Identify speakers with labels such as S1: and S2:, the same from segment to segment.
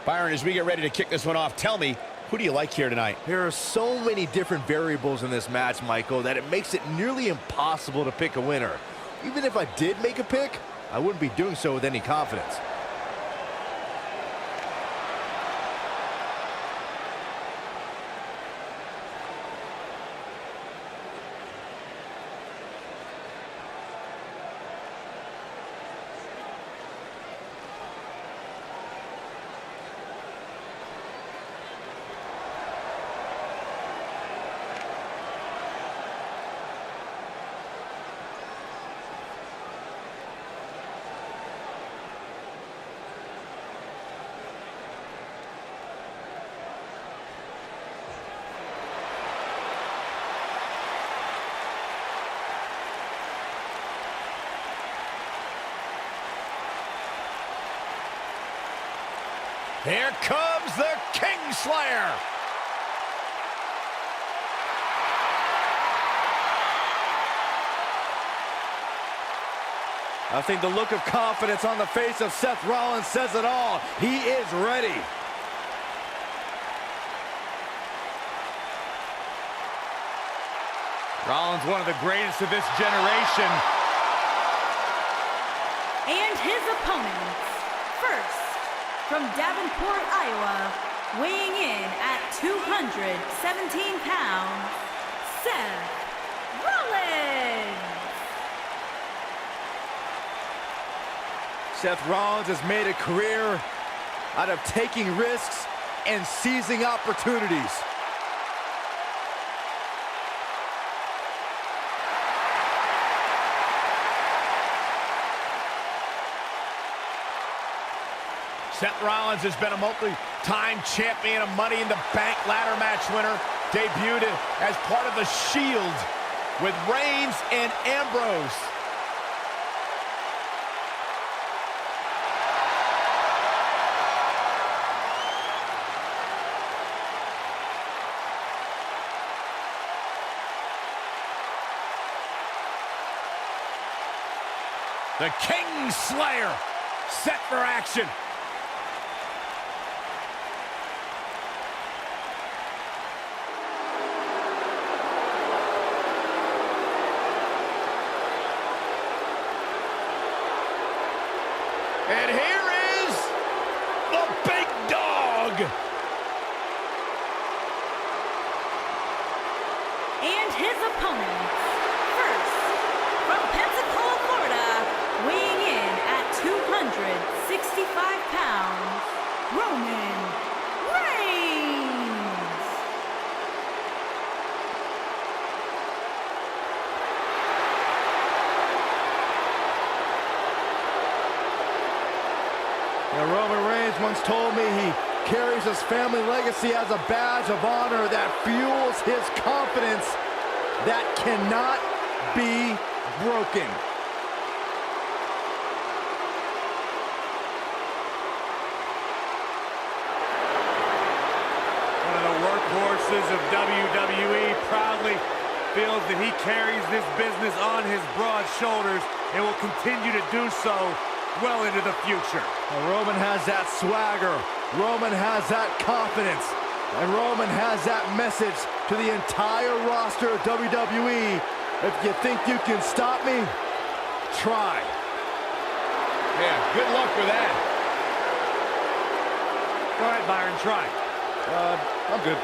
S1: Byron, as we get ready to kick this one off, tell me, who do you like here tonight?
S2: There are so many different variables in this match, Michael, that it makes it nearly impossible to pick a winner. Even if I did make a pick, I wouldn't be doing so with any confidence.
S1: Here comes the Kingslayer.
S2: I think the look of confidence on the face of Seth Rollins says it all. He is ready.
S1: Rollins, one of the greatest of this generation.
S3: And his opponents, first, from Davenport, Iowa, weighing in at 217 pounds, Seth Rollins.
S2: Seth Rollins has made a career out of taking risks and seizing opportunities.
S1: Seth Rollins has been a multi-time champion, a Money in the Bank ladder match winner, debuted as part of the Shield with Reigns and Ambrose. The Kingslayer set for action. And here is the big dog.
S3: And his opponents, first, from Pensacola, Florida, weighing in at 265 pounds, Roman Reigns.
S2: Now, Roman Reigns once told me he carries his family legacy as a badge of honor that fuels his confidence that cannot be broken.
S4: One of the workhorses of WWE proudly feels that he carries this business on his broad shoulders and will continue to do so well into the future.
S2: Now, Roman has that swagger, Roman has that confidence, and Roman has that message to the entire roster of WWE. If you think you can stop me, try.
S1: Yeah, good luck with that.
S4: Go ahead, Byron, try.
S2: I'm good.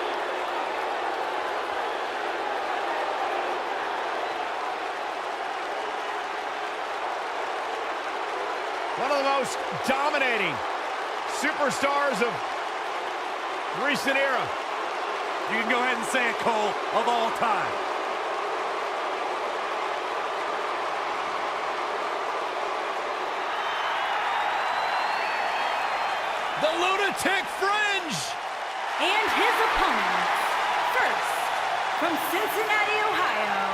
S1: One of the most dominating superstars of recent era.
S4: You can go ahead and say it, Cole, of all time.
S1: The Lunatic Fringe.
S3: And his opponents, first, from Cincinnati, Ohio,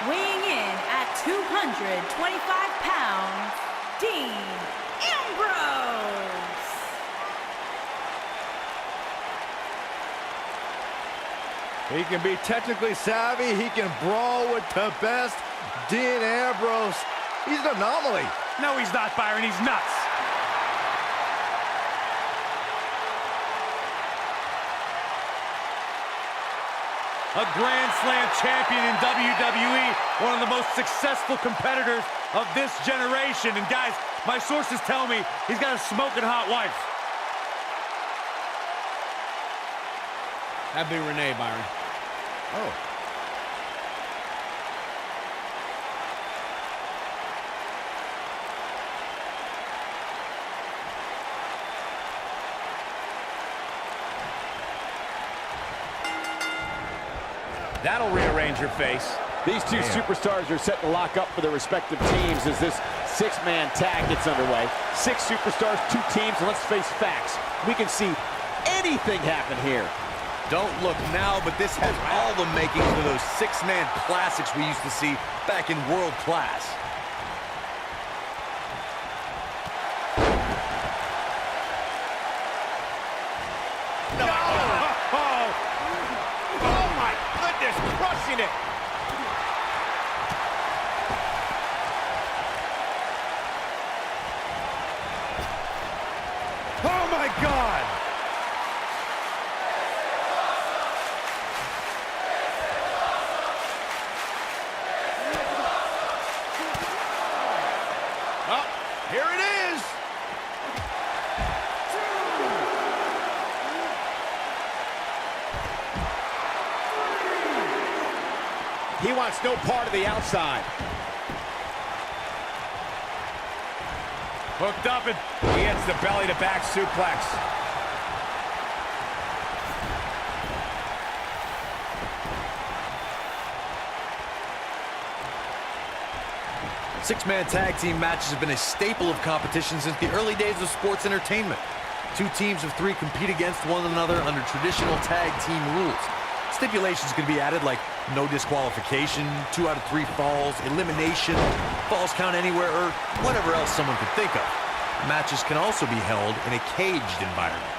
S3: weighing in at 225 pounds, Dean Ambrose.
S2: He can be technically savvy, he can brawl with the best. Dean Ambrose, he's an anomaly.
S4: No, he's not, Byron, he's nuts. a Grand Slam champion in WWE, one of the most successful competitors of this generation. And guys, my sources tell me he's got a smoking hot wife.
S1: That'd be Renee, Byron. Oh. That'll rearrange your face.
S5: These two superstars are set to lock up for their respective teams as this six-man tag gets underway. 6 superstars, 2 teams, and let's face facts. We can see anything happen here.
S6: Don't look now, but this has all the makings of those 6-man classics we used to see back in world class.
S1: Oh my goodness, crushing it. Oh my God. Oh, here it is.
S5: He wants no part of the outside.
S1: Hooked up and he hits the belly-to-back suplex.
S6: Six-man tag team matches have been a staple of competition since the early days of sports entertainment. 2 teams of 3 compete against one another under traditional tag team rules. Stipulations can be added like no disqualification, 2 out of 3 falls, elimination, falls count anywhere, or whatever else someone could think of. Matches can also be held in a caged environment.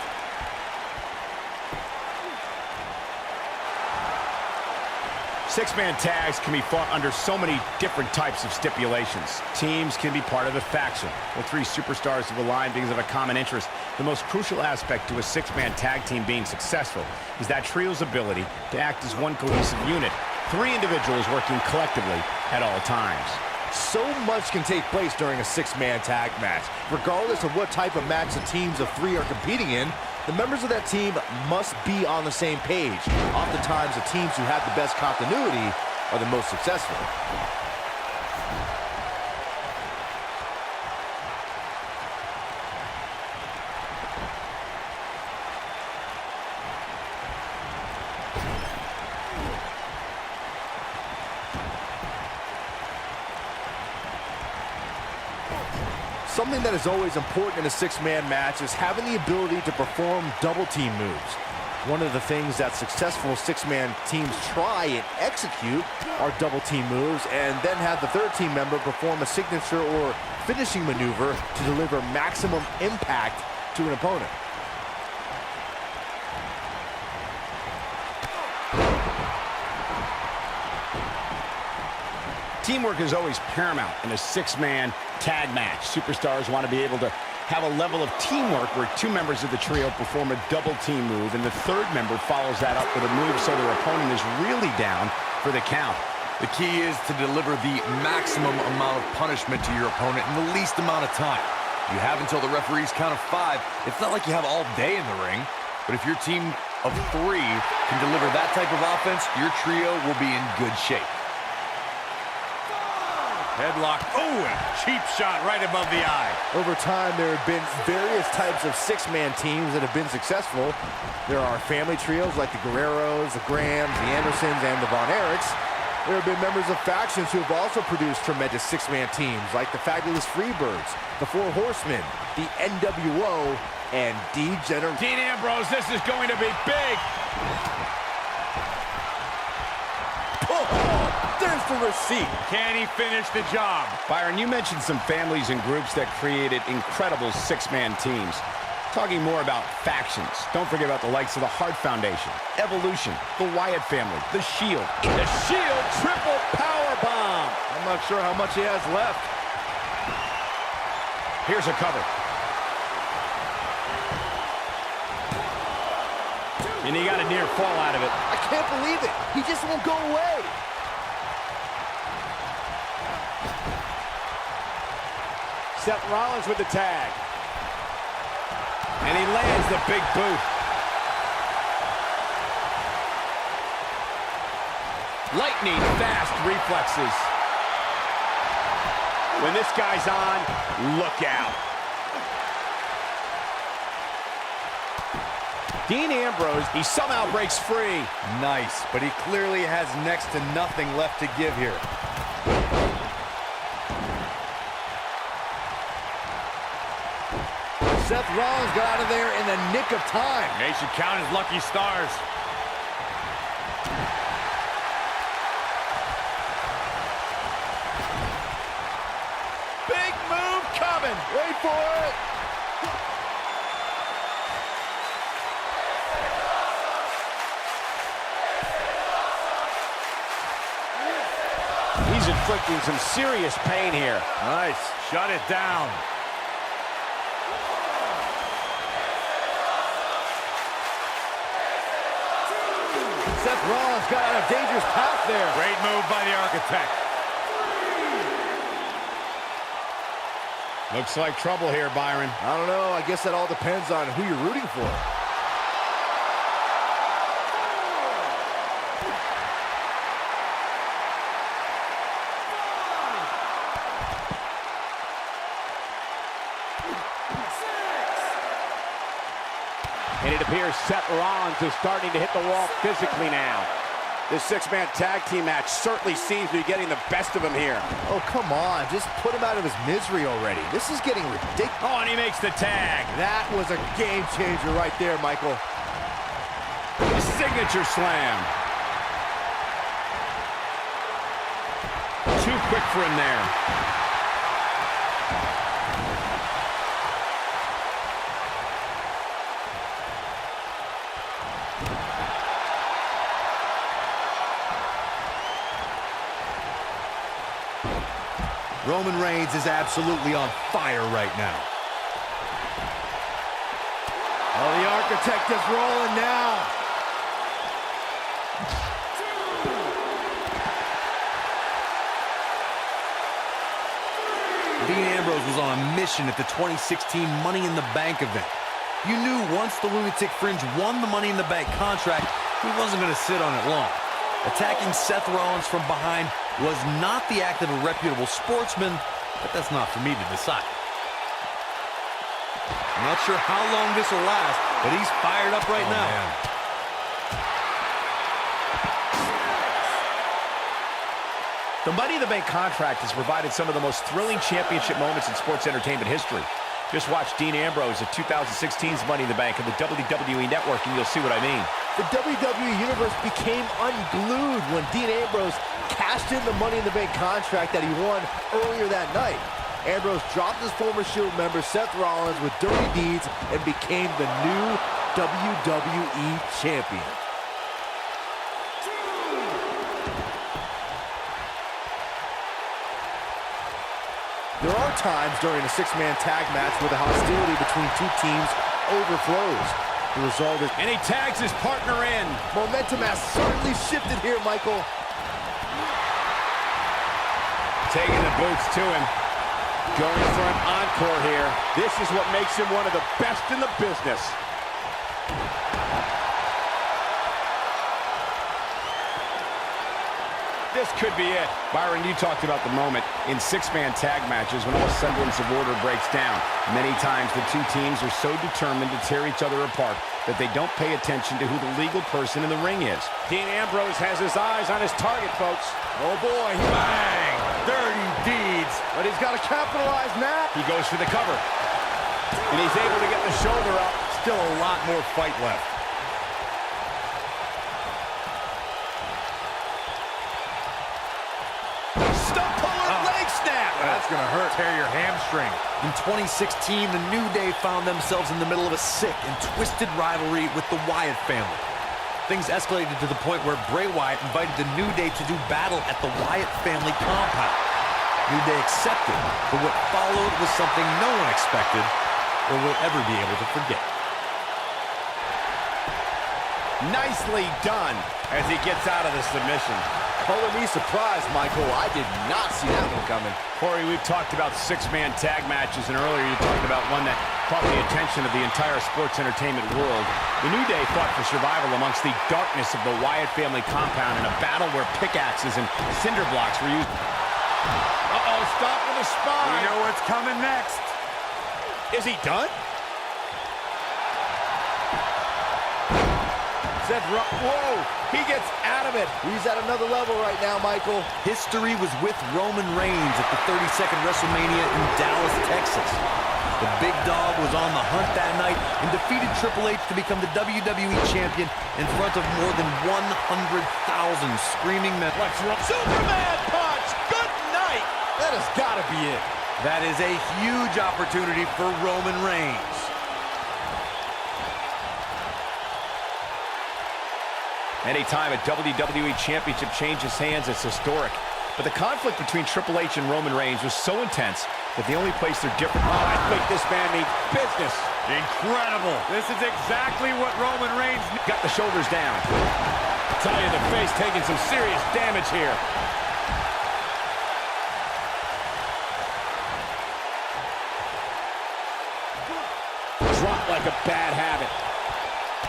S1: Six-man tags can be fought under so many different types of stipulations. Teams can be part of a faction, or 3 superstars have aligned because of a common interest. The most crucial aspect to a 6-man tag team being successful is that trio's ability to act as one cohesive unit, 3 individuals working collectively at all times.
S2: So much can take place during a 6-man tag match. Regardless of what type of match the teams of 3 are competing in, the members of that team must be on the same page. Oftentimes, the teams who have the best continuity are the most successful. Something that is always important in a 6-man match is having the ability to perform double team moves. One of the things that successful 6-man teams try and execute are double team moves, and then have the 3rd team member perform a signature or finishing maneuver to deliver maximum impact to an opponent.
S1: Teamwork is always paramount in a 6-man tag match. Superstars want to be able to have a level of teamwork where 2 members of the trio perform a double team move and the 3rd member follows that up with a move so their opponent is really down for the count.
S6: The key is to deliver the maximum amount of punishment to your opponent in the least amount of time. You have until the referee's count of 5. It's not like you have all day in the ring, but if your team of 3 can deliver that type of offense, your trio will be in good shape.
S4: Headlock. Oh, and a cheap shot right above the eye.
S2: Over time, there have been various types of 6-man teams that have been successful. There are family trios like the Guerreros, the Grahams, the Andersons, and the Von Erichs. There have been members of factions who have also produced tremendous 6-man teams like the Fabulous Freebirds, the 4 Horsemen, the NWO, and Dean
S1: Ambrose, this is going to be big.
S2: There's the receipt.
S4: Can he finish the job?
S1: Byron, you mentioned some families and groups that created incredible 6-man teams. Talking more about factions, don't forget about the likes of the Hart Foundation, Evolution, the Wyatt family, the Shield.
S5: The Shield triple power bomb.
S2: I'm not sure how much he has left.
S1: Here's a cover. And he got a near fall out of it.
S2: I can't believe it. He just won't go away.
S5: Seth Rollins with the tag.
S1: And he lands the big boot. Lightning fast reflexes. When this guy's on, look out. Dean Ambrose, he somehow breaks free.
S4: Nice, but he clearly has next to nothing left to give here.
S2: Seth Rollins got out of there in the nick of time.
S4: They should count his lucky stars.
S2: Big move coming. Wait for it.
S5: He's inflicting some serious pain here.
S4: Nice. Shut it down.
S2: Seth Rollins got on a dangerous path there.
S4: Great move by the Architect.
S1: Looks like trouble here, Byron.
S2: I don't know. I guess that all depends on who you're rooting for.
S5: And it appears Seth Rollins is starting to hit the wall physically now. This six-man tag team match certainly seems to be getting the best of him here.
S2: Oh, come on. Just put him out of his misery already. This is getting ridiculous.
S1: Oh, and he makes the tag.
S2: That was a game changer right there, Michael.
S1: Signature slam. Too quick for him there.
S6: Roman Reigns is absolutely on fire right now.
S2: Oh, the Architect is rolling now.
S6: Dean Ambrose was on a mission at the 2016 Money in the Bank event. You knew once the Lunatic Fringe won the Money in the Bank contract, he wasn't going to sit on it long. Attacking Seth Rollins from behind was not the act of a reputable sportsman, but that's not for me to decide. I'm not sure how long this will last, but he's fired up right now.
S4: Man.
S1: The Money in the Bank contract has provided some of the most thrilling championship moments in sports entertainment history. Just watch Dean Ambrose at 2016's Money in the Bank on the WWE Network and you'll see what I mean.
S2: The WWE Universe became unglued when Dean Ambrose cashed in the Money in the Bank contract that he won earlier that night. Ambrose dropped his former Shield member Seth Rollins with dirty deeds and became the new WWE Champion. There are times during a six-man tag match where the hostility between two teams overflows. The result is...
S1: And he tags his partner in.
S2: Momentum has certainly shifted here, Michael.
S1: Taking the boots to him.
S5: Going for an encore here. This is what makes him one of the best in the business.
S1: This could be it. Byron, you talked about the moment in six-man tag matches when all semblance of order breaks down. Many times the two teams are so determined to tear each other apart that they don't pay attention to who the legal person in the ring is.
S5: Dean Ambrose has his eyes on his target, folks.
S2: Oh, boy.
S4: Bang! Dirty deeds.
S2: But he's got to capitalize now.
S1: He goes for the cover. And he's able to get the shoulder up.
S4: Still a lot more fight left.
S1: Stump puller leg snap.
S4: That's going to hurt. Tear your hamstring.
S6: In 2016, the New Day found themselves in the middle of a sick and twisted rivalry with the Wyatt family. Things escalated to the point where Bray Wyatt invited the New Day to do battle at the Wyatt family compound. New Day accepted, but what followed was something no one expected or will ever be able to forget.
S1: Nicely done as he gets out of the submission.
S2: Color me surprised, Michael. I did not see that one coming.
S1: Corey, we've talked about six-man tag matches, and earlier you talked about one that caught the attention of the entire sports entertainment world. The New Day fought for survival amongst the darkness of the Wyatt family compound in a battle where pickaxes and cinder blocks were used.
S2: Uh-oh, stop with the spine.
S4: We know what's coming next.
S1: Is he done?
S2: Whoa, he gets out of it. He's at another level right now, Michael.
S6: History was with Roman Reigns at the 32nd WrestleMania in Dallas, Texas. The big dog was on the hunt that night and defeated Triple H to become the WWE Champion in front of more than 100,000 screaming men.
S2: What's wrong? Superman punch! Good night! That has got to be it.
S6: That is a huge opportunity for Roman Reigns.
S1: Anytime a WWE Championship changes hands, it's historic. But the conflict between Triple H and Roman Reigns was so intense that the only place they're different...
S5: Oh, I think this man means business.
S4: Incredible. This is exactly what Roman Reigns...
S1: Got the shoulders down.
S5: Tell you, the face taking some serious damage here. Dropped like a bad habit.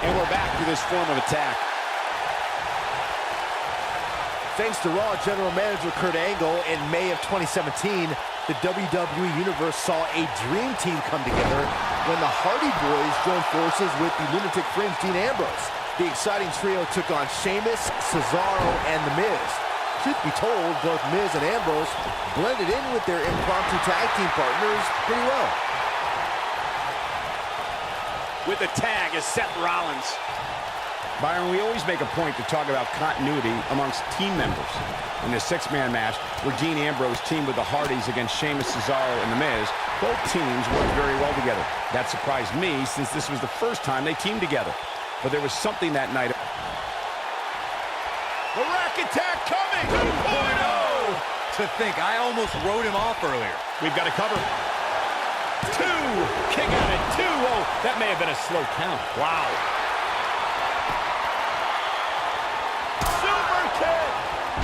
S5: And we're back to this form of attack.
S2: Thanks to Raw General Manager Kurt Angle, in May of 2017, the WWE Universe saw a dream team come together when the Hardy Boys joined forces with the Lunatic Fringe Dean Ambrose. The exciting trio took on Sheamus, Cesaro, and The Miz. Truth be told, both Miz and Ambrose blended in with their impromptu tag team partners pretty well.
S5: With the tag is Seth Rollins.
S1: Byron, we always make a point to talk about continuity amongst team members. In the six-man match, where Dean Ambrose teamed with the Hardys against Sheamus, Cesaro, and The Miz, both teams worked very well together. That surprised me, since this was the first time they teamed together. But there was something that night.
S2: The rack attack coming! 2.0!
S6: To think, I almost wrote him off earlier.
S1: We've got to cover. 2! Kick out at 2! Oh, that may have been a slow count. Wow.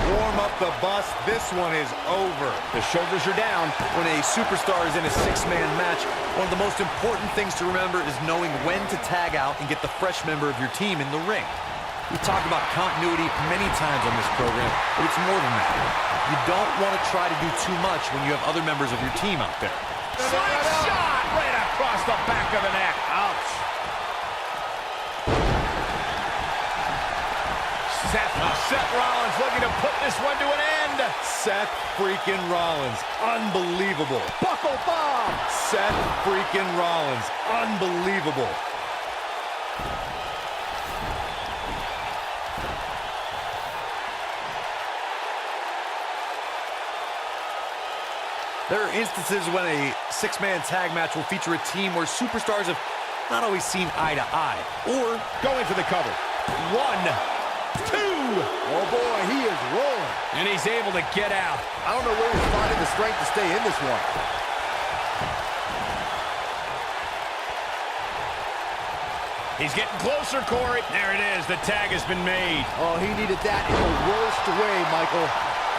S4: Warm up the bus. This one is over.
S1: The shoulders are down.
S6: When a superstar is in a six-man match, one of the most important things to remember is knowing when to tag out and get the fresh member of your team in the ring. We talked about continuity many times on this program, but it's more than that. You don't want to try to do too much when you have other members of your team out there.
S1: Slingshot right across the back of the neck. Ouch. Seth Rollins looking to put this one to an end.
S4: Seth freaking Rollins. Unbelievable.
S2: Buckle bomb!
S4: Seth freaking Rollins. Unbelievable.
S6: There are instances when a six-man tag match will feature a team where superstars have not always seen eye to eye. Or
S1: going for the cover. 1, 2.
S2: Oh boy, he is rolling.
S1: And he's able to get out.
S2: I don't know where he's finding the strength to stay in this one.
S1: He's getting closer, Corey. There it is. The tag has been made.
S2: Oh, he needed that in the worst way, Michael.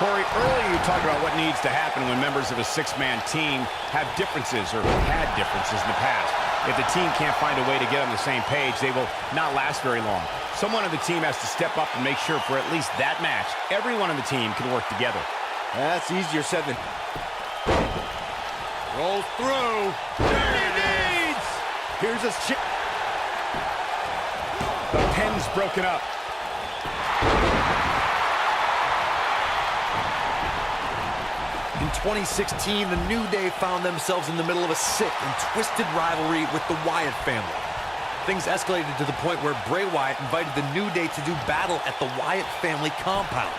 S1: Corey, earlier you talked about what needs to happen when members of a six-man team have differences or had differences in the past. If the team can't find a way to get on the same page, they will not last very long. Someone on the team has to step up and make sure for at least that match, everyone on the team can work together.
S2: That's easier said than...
S4: Rolls through.
S2: Dirty deeds! Here's his chip.
S1: The pin's broken up.
S6: in 2016, the New Day found themselves in the middle of a sick and twisted rivalry with the Wyatt family. Things escalated to the point where Bray Wyatt invited the New Day to do battle at the Wyatt family compound.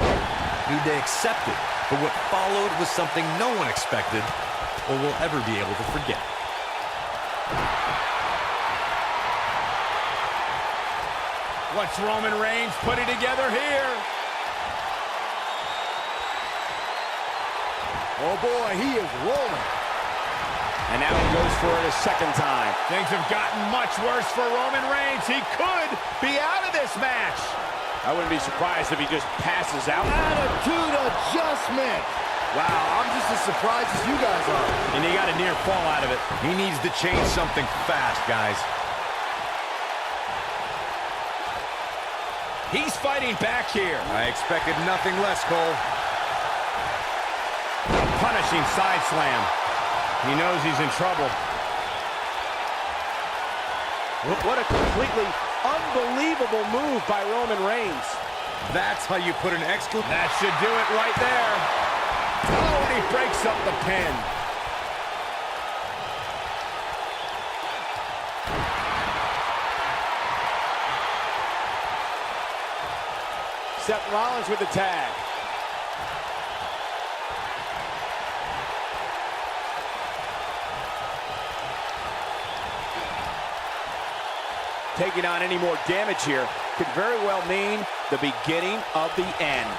S6: New Day accepted, but what followed was something no one expected or will ever be able to forget.
S1: What's Roman Reigns putting together here?
S2: Oh boy, he is rolling.
S5: And now he goes for it a second time.
S1: Things have gotten much worse for Roman Reigns. He could be out of this match.
S5: I wouldn't be surprised if he just passes out.
S2: Attitude adjustment. Wow, I'm just as surprised as you guys are.
S1: And he got a near fall out of it.
S4: He needs to change something fast, guys.
S1: He's fighting back here.
S4: I expected nothing less, Cole.
S1: A punishing side slam. He knows he's in trouble.
S5: What a completely unbelievable move by Roman Reigns.
S4: That's how you put an exclamation.
S1: That should do it right there. Oh, and he breaks up the pin.
S5: Seth Rollins with the tag. Taking on any more damage here could very well mean the beginning of the end.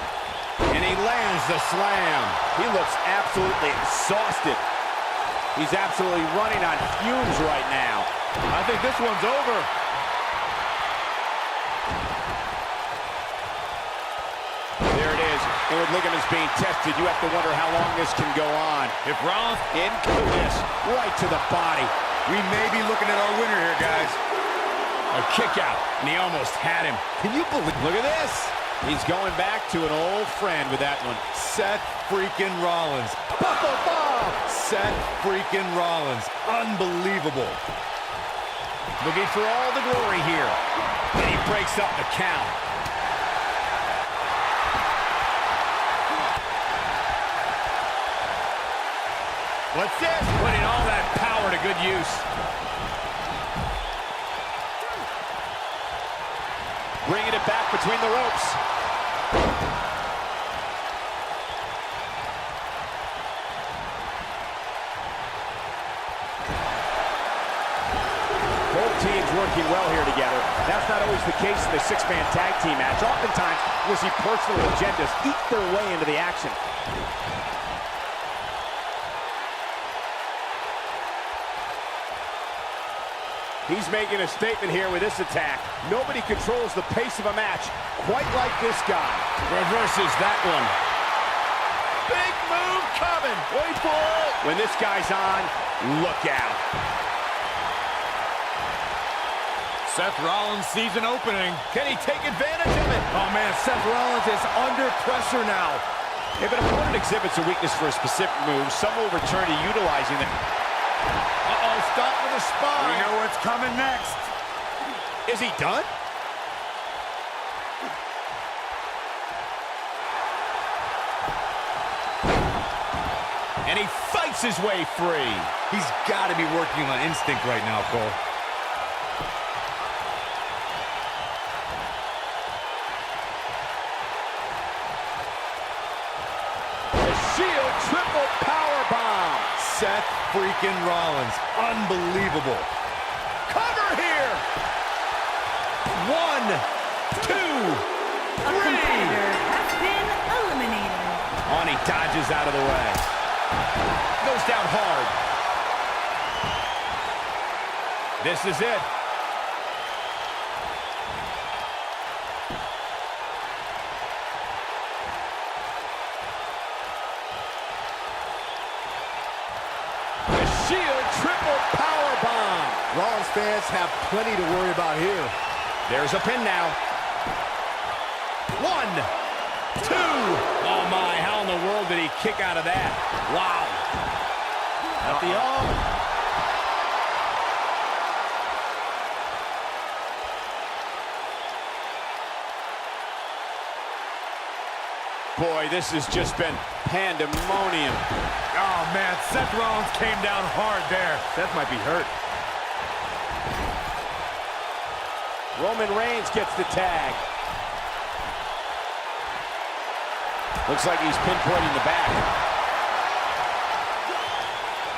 S1: And he lands the slam.
S5: He looks absolutely exhausted. He's absolutely running on fumes right now.
S2: I think this one's over.
S5: There it is. And with ligaments being tested, you have to wonder how long this can go on.
S4: If Rollins,
S5: Into this, right to the body.
S4: we may be looking at our winner here, guys.
S1: A kick out, and he almost had him.
S2: Can you believe?
S5: Look at this. He's going back to an old friend with that one.
S4: Seth freaking Rollins.
S2: Buckle bomb.
S4: Seth freaking Rollins. Unbelievable.
S1: Looking for all the glory here. And he breaks up the count. What's this? Putting all that power to good use.
S5: Bringing it back between the ropes. Both teams working well here together. That's not always the case in the six-man tag team match. Oftentimes, we'll see personal agendas eat their way into the action. He's making a statement here with this attack. Nobody controls the pace of a match quite like this guy.
S1: Reverses that one.
S2: Big move coming. Wait for it.
S5: When this guy's on, look out.
S4: Seth Rollins sees an opening.
S2: Can he take advantage of it? Oh, man, Seth Rollins is under pressure now.
S5: If an opponent exhibits a weakness for a specific move, some will return to utilizing it.
S2: Uh-oh, stop with the spine.
S4: We know what's coming next.
S5: Is he done?
S1: And he fights his way free.
S4: He's got to be working on instinct right now, Cole.
S5: The Shield triple power bomb.
S4: Seth freaking Rollins. Unbelievable.
S5: Cover here. 1, 2, 3.
S3: A competitor has been eliminated.
S1: On, he dodges out of the way. Goes down hard. This is it.
S5: The Shield triple power bomb.
S2: Rollins fans have plenty to worry about here.
S1: There's a pin now. 1, 2. Oh, my. How in the world did he kick out of that? Wow. At the arm.
S5: Boy, this has just been pandemonium.
S4: Oh, man, Seth Rollins came down hard there.
S2: Seth might be hurt.
S5: Roman Reigns gets the tag. Looks like he's pinpointing the back.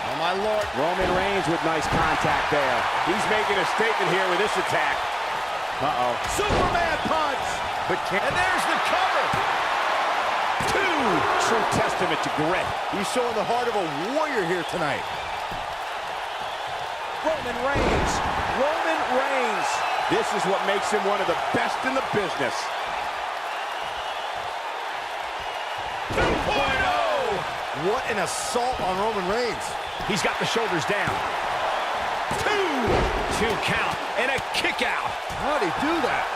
S1: Oh, my Lord.
S5: Roman Reigns with nice contact there. He's making a statement here with this attack. Uh-oh.
S2: Superman punch. And there's the cover.
S5: 2. True testament to grit.
S2: He's showing the heart of a warrior here tonight.
S5: Roman Reigns. Roman Reigns. This is what makes him one of the best in the business.
S1: 2.0!
S2: What an assault on Roman Reigns.
S1: He's got the shoulders down. 2 count and a kick out.
S2: How'd he do that?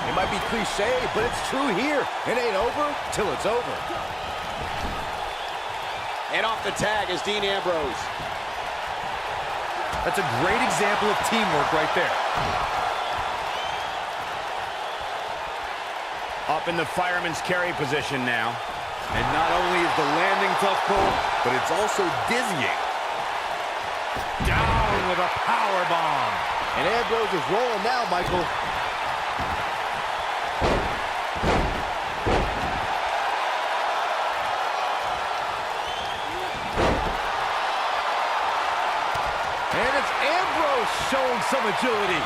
S2: It might be cliche, but it's true here. It ain't over till it's over.
S5: And off the tag is Dean Ambrose.
S6: That's a great example of teamwork right there.
S1: Up in the fireman's carry position now.
S4: And not only is the landing tough, Cole, but it's also dizzying. Down with a power bomb.
S2: And Ambrose is rolling now, Michael. And it's Ambrose showing some agility.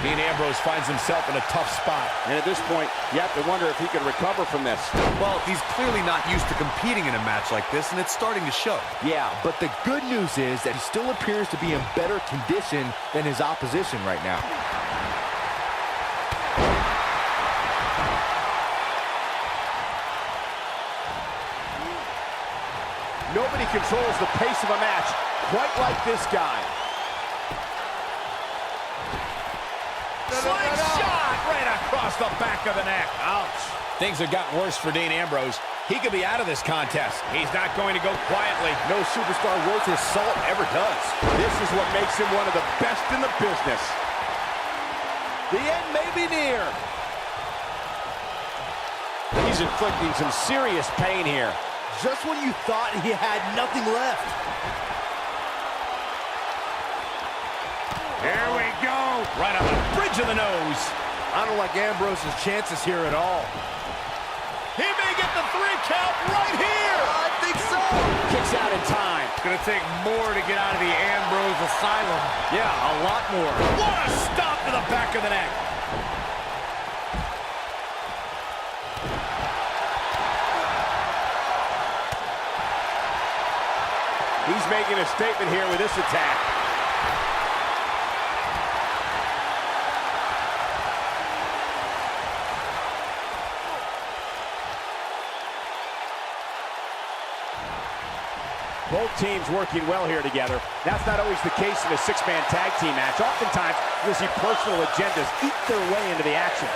S1: Dean Ambrose finds himself in a tough spot.
S5: And at this point, you have to wonder if he can recover from this.
S6: Well, he's clearly not used to competing in a match like this, and it's starting to show.
S2: Yeah, but the good news is that he still appears to be in better condition than his opposition right now.
S5: Nobody controls the pace of a match quite like this guy.
S1: Slingshot right across the back of the neck. Ouch. Things have gotten worse for Dean Ambrose. He could be out of this contest. He's not going to go quietly.
S2: No superstar worth his salt ever does.
S5: This is what makes him one of the best in the business. The end may be near. He's inflicting some serious pain here.
S2: Just when you thought he had nothing left.
S1: Here we go. Right on the bridge of the nose.
S2: I don't like Ambrose's chances here at all.
S1: He may get the 3 count right here.
S2: I think so.
S5: Kicks out in time.
S4: It's going to take more to get out of the Ambrose asylum.
S1: Yeah, a lot more. What a stop to the back of the neck.
S5: He's making a statement here with this attack. Both teams working well here together. That's not always the case in a 6-man tag team match. Oftentimes, you'll see personal agendas eat their way into the action.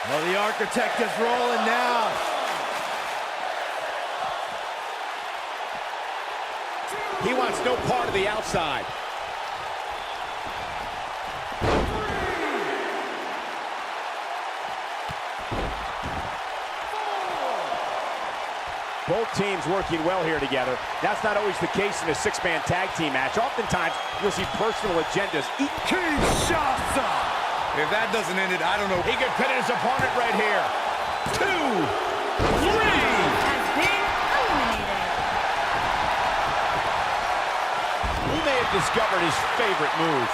S2: Well, the Architect is rolling now.
S5: He wants no part of the outside. Both teams working well here together. That's not always the case in a 6-man tag team match. Oftentimes, you'll see personal agendas eat.
S4: Kinshasa! If that doesn't end it, I don't know.
S1: He could pin his opponent right here. 2, 3.
S3: Has been eliminated.
S5: He may have discovered his favorite move.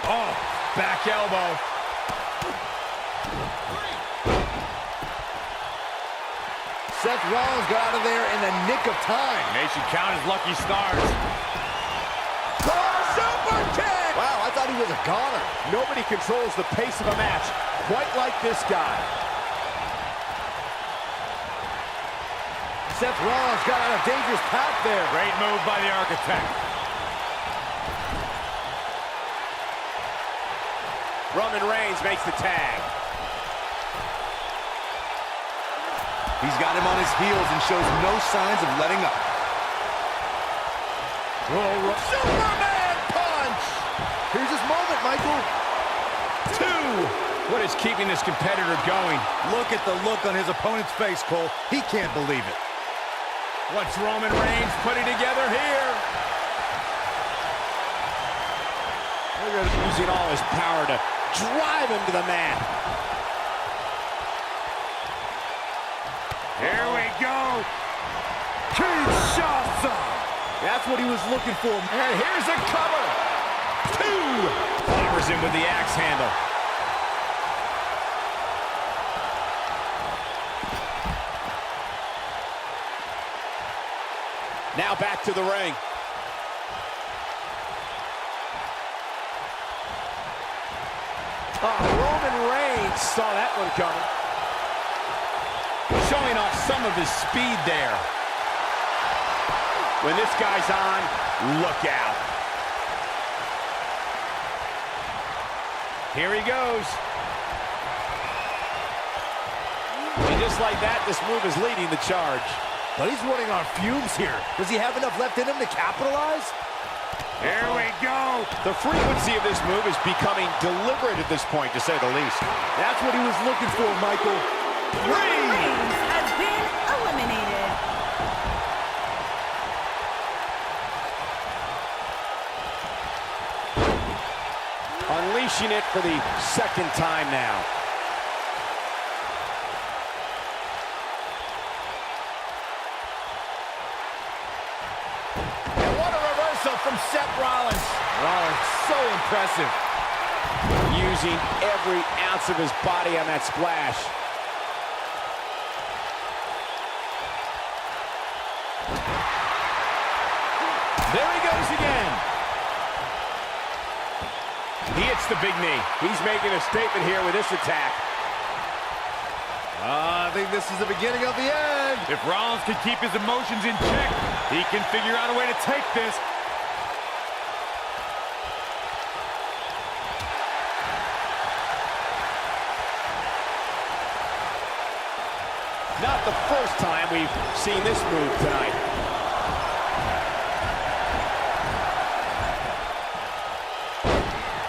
S1: Oh, back elbow.
S2: Seth Rollins got out of there in the nick of time.
S4: They should count his lucky stars.
S5: Super kick!
S2: Wow, I thought he was a goner.
S5: Nobody controls the pace of a match quite like this guy.
S2: Seth Rollins got on a dangerous path there.
S4: Great move by the Architect.
S5: Roman Reigns makes the tag.
S6: He's got him on his heels and shows no signs of letting up.
S1: Superman punch!
S2: Here's his moment, Michael.
S1: 2. What is keeping this competitor going?
S4: Look at the look on his opponent's face, Cole. He can't believe it.
S1: What's Roman Reigns putting together here?
S5: Look at him using all his power to drive him to the mat.
S4: Here we go. Kinshasa!
S2: That's what he was looking for.
S1: And here's a cover. 2. Clobbers him with the axe handle.
S5: Now back to the ring. Roman Reigns saw that one coming.
S1: Showing off some of his speed there. When this guy's on, look out. Here he goes.
S5: And just like that, this move is leading the charge.
S2: But he's running on fumes here. Does he have enough left in him to capitalize?
S4: Here we go.
S5: The frequency of this move is becoming deliberate at this point, to say the least.
S2: That's what he was looking for, Michael.
S3: Reigns has been eliminated.
S5: Unleashing it for the second time now.
S2: And what a reversal from Seth Rollins. Rollins, so impressive.
S5: Using every ounce of his body on that splash.
S1: There he goes again. He hits the big knee.
S5: He's making a statement here with this attack.
S2: I think this is the beginning of the end.
S4: If Rollins can keep his emotions in check, he can figure out a way to take this.
S5: Not the first time we've seen this move tonight.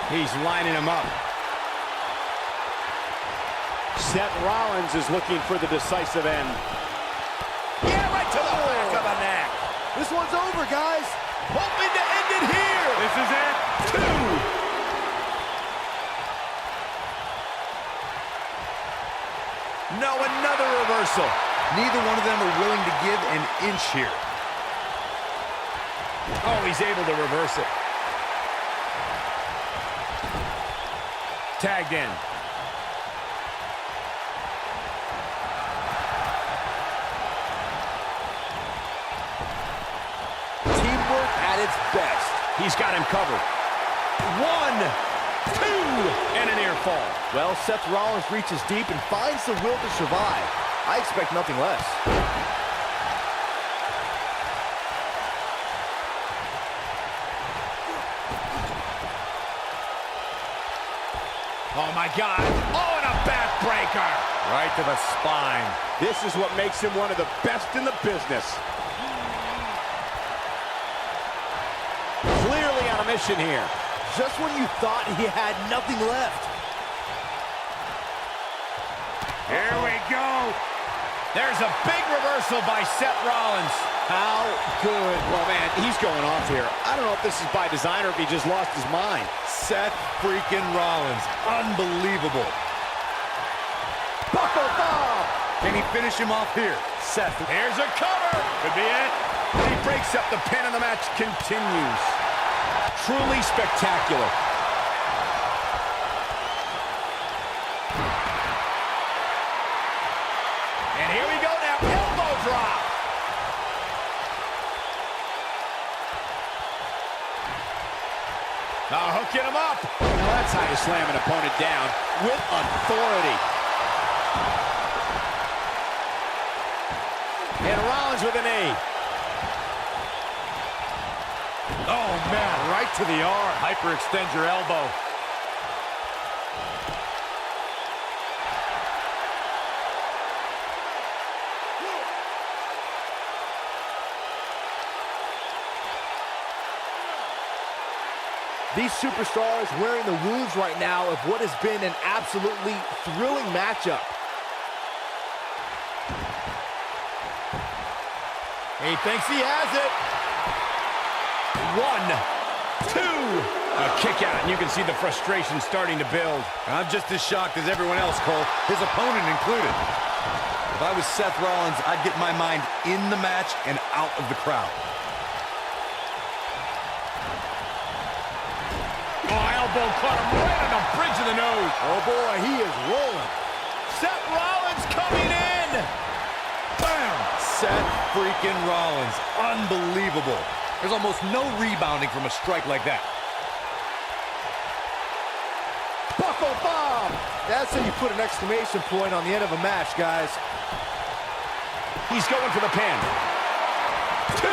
S1: He's lining him up.
S5: Seth Rollins is looking for the decisive end.
S2: Yeah, right to the back of the neck. This one's over, guys. Hoping to end it here.
S4: This is it. 2.
S2: No, another reversal.
S6: Neither one of them are willing to give an inch here.
S1: Oh, he's able to reverse it. Tagged in.
S2: Teamwork at its best.
S1: He's got him covered. 1, 2, and a near fall.
S2: Well, Seth Rollins reaches deep and finds the will to survive. I expect nothing less.
S1: Oh, my God. Oh, and a backbreaker.
S4: Right to the spine.
S5: This is what makes him one of the best in the business. Clearly on a mission here.
S2: Just when you thought he had nothing left.
S4: Here we go.
S1: There's a big reversal by Seth Rollins.
S5: How good. Well, man, he's going off here. I don't know if this is by design or if he just lost his mind.
S6: Seth freaking Rollins. Unbelievable.
S5: Buckle bomb.
S6: Can he finish him off here?
S5: Seth.
S1: Here's a cover.
S4: Could be it.
S1: He breaks up the pin and the match continues. Truly spectacular. And here we go now. Elbow drop. Now hooking him up.
S5: Now that's how you slam an opponent down with authority. And Rollins with a knee.
S4: Oh, man, right to the arm. Hyperextend your elbow.
S2: These superstars wearing the wounds right now of what has been an absolutely thrilling matchup. He thinks he has it.
S1: 1, 2. A kick out, and you can see the frustration starting to build.
S6: I'm just as shocked as everyone else, Cole, his opponent included. If I was Seth Rollins, I'd get my mind in the match and out of the crowd.
S1: Oh, elbow caught him right on the bridge of the nose.
S2: Oh boy, he is rolling.
S1: Seth Rollins coming in. Bam!
S2: Seth
S6: freaking Rollins. Unbelievable. There's almost no rebounding from a strike like that.
S2: Buckle bomb! That's how you put an exclamation point on the end of a match, guys.
S1: He's going for the pin. 2!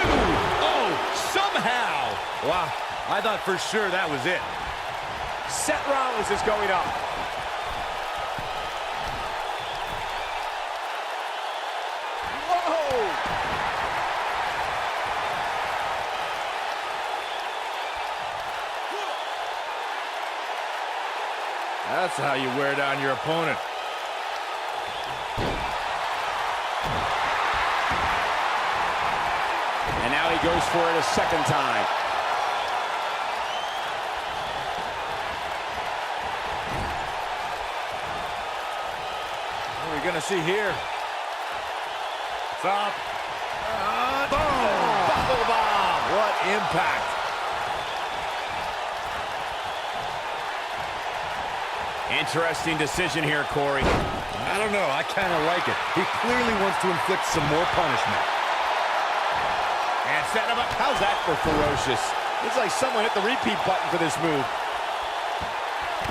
S1: Oh, somehow!
S4: Wow, I thought for sure that was it.
S5: Seth Rollins is going up.
S2: Whoa!
S4: That's how you wear down your opponent.
S5: And now he goes for it a second time.
S2: What are we gonna see here?
S4: It's up.
S2: Boom! Buckle bomb! What impact!
S1: Interesting decision here, Corey.
S6: I don't know, I kind of like it. He clearly wants to inflict some more punishment.
S1: And setting him up.
S5: How's that for ferocious? It's like someone hit the repeat button for this move.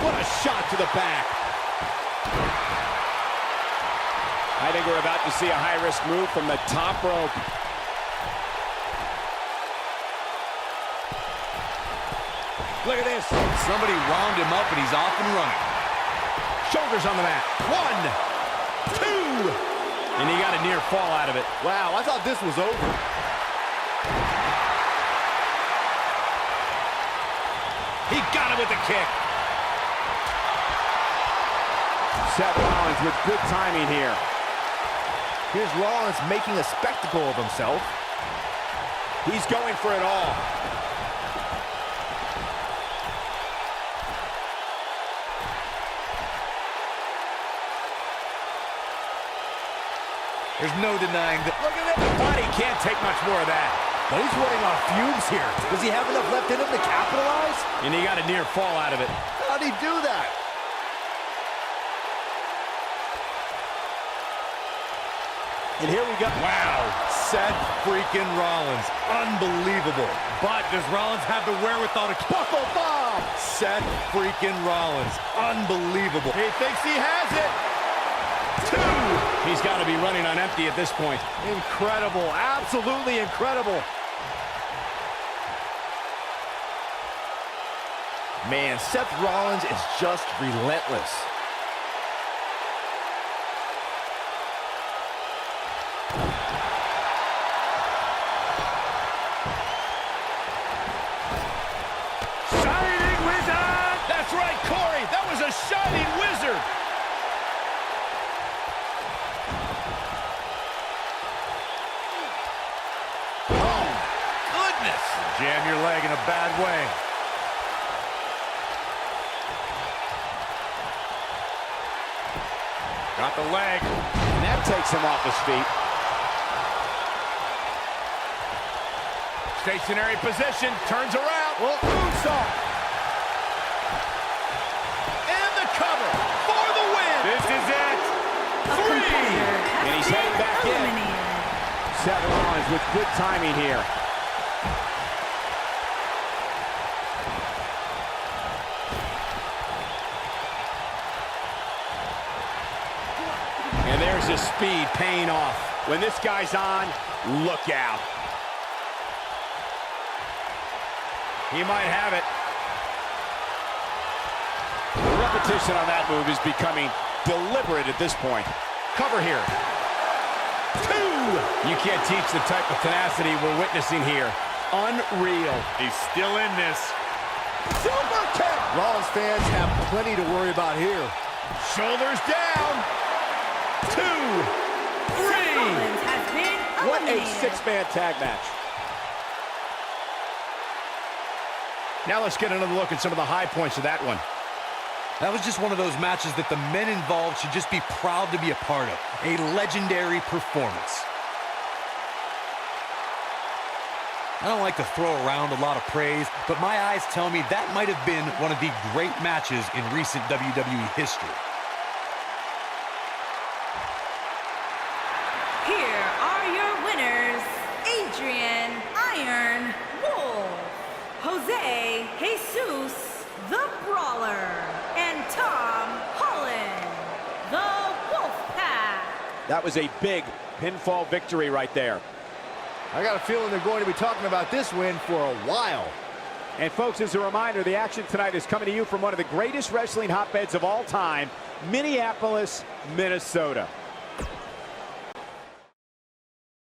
S5: What a shot to the back. I think we're about to see a high-risk move from the top rope.
S1: Look at this.
S6: Somebody wound him up and he's off and running.
S1: Shoulders on the mat. 1, 2. And he got a near fall out of it.
S2: Wow, I thought this was over.
S1: He got him with the kick.
S5: Seth Rollins with good timing here.
S2: Here's Rollins making a spectacle of himself.
S5: He's going for it all.
S6: There's no denying that.
S1: Look at that. The body can't take much more of that.
S2: But he's running on fumes here. Does he have enough left in him to capitalize?
S1: And he got a near fall out of it.
S2: How'd he do that?
S5: And here we go.
S6: Wow, Seth freaking Rollins. Unbelievable.
S4: But does Rollins have the wherewithal to...
S2: Buckle bomb!
S6: Seth freaking Rollins. Unbelievable.
S2: He thinks he has it.
S1: 2. He's got to be running on empty at this point.
S2: Incredible, absolutely incredible. Man, Seth Rollins is just relentless.
S1: Shining Wizard! That's right, Corey. That was a Shining Wizard.
S4: Jam your leg in a bad way. Got the leg.
S5: And that takes him off his feet.
S1: Stationary position. Turns around.
S2: Well, moonsault.
S1: And the cover for the win.
S4: This is it.
S1: 3.
S3: And
S1: he's heading back in.
S5: Seth Rollins with good timing here.
S1: And there's his speed paying off. When this guy's on, look out. He might have it.
S5: The repetition on that move is becoming deliberate at this point.
S1: Cover here. 2. You can't teach the type of tenacity we're witnessing here. Unreal.
S4: He's still in this.
S2: Super kick. Rollins fans have plenty to worry about here.
S1: Shoulders down. 2, 3.
S3: Rollins has been
S5: What a
S3: eliminated.
S5: six-man tag match.
S1: Now let's get another look at some of the high points of that one.
S6: That was just one of those matches that the men involved should just be proud to be a part of. A legendary performance. I don't like to throw around a lot of praise, but my eyes tell me that might have been one of the great matches in recent WWE history.
S3: Here are your winners, Adrian Iron Wolf, Jose Jesus the Brawler, and Tom Holland the Wolfpack.
S5: That was a big pinfall victory right there.
S2: I got a feeling they're going to be talking about this win for a while.
S5: And folks, as a reminder, the action tonight is coming to you from one of the greatest wrestling hotbeds of all time, Minneapolis, Minnesota.